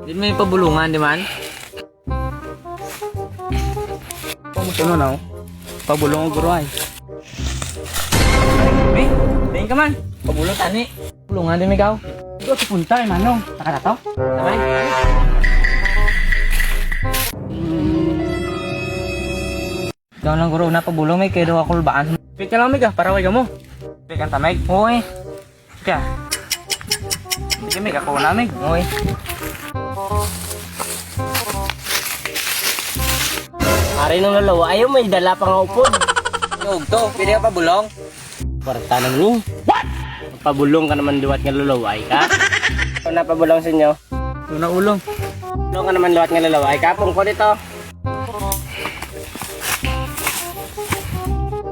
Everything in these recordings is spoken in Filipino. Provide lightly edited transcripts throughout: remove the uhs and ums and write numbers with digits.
Di may pabulungan, di man? Pamusuno na oh. Pabulong o guro ay. May, tingin ka man. Pabulong tani. Bulungan din may gaw. Ito sa punta eh manong. Nakatato? Tamay. Ikaw lang guro na pabulong may kaya daw ako lubaan. Pit ka lang may ka, para way ka mo. Pik ang tamay. Uy. Kaya. Hindi may kakuha namin. Uy. Ari nung lalawa, ayaw may dala pa nga upod. Yung to, pwede ka pabulong? Kwarta na mo. What? Pabulong ka naman duwat nga lalaway ka. Kung napabulong sa inyo, Doon na ulong. bulong ka naman duwat nga lalaway ka. Pungko dito.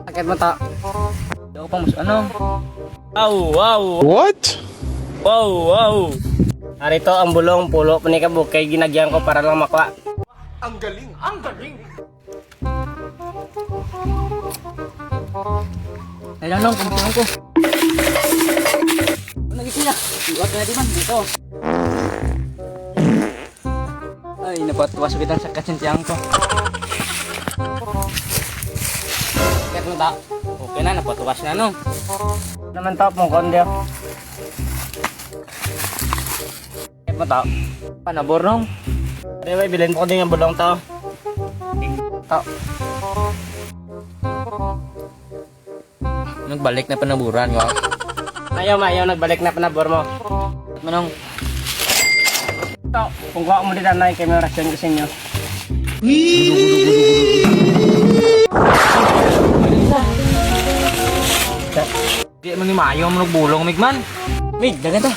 Sakit mo to. Ikaw pang mas ano? Wow, wow. What? Wow, wow. Ari to ang bulong, pulo pa ni kabuk. Kaya ginagyan ko para lang makuha. Ang galing! Ang galing! Ay lang lang, pagkakas ko. Ano nagiging niya? Iwat ka na di man, dito. Ay, napatuwas kita sa katsintiyang ko. Sakit mo to. Okay na, napatuwas na no. Naman to, pungkon diyo. Sakit mo to. Panabor nung. Anyway, bilhin mo ko din yung bulong to. To. Nagbalik na panaburan ko. Ayaw, nagbalik na panabor mo. Manong, To, kung kuha mo dito na yung kamerasyon ko sa inyo. di man ni mayo mo nagbulong, Migman. Wait, dagan to.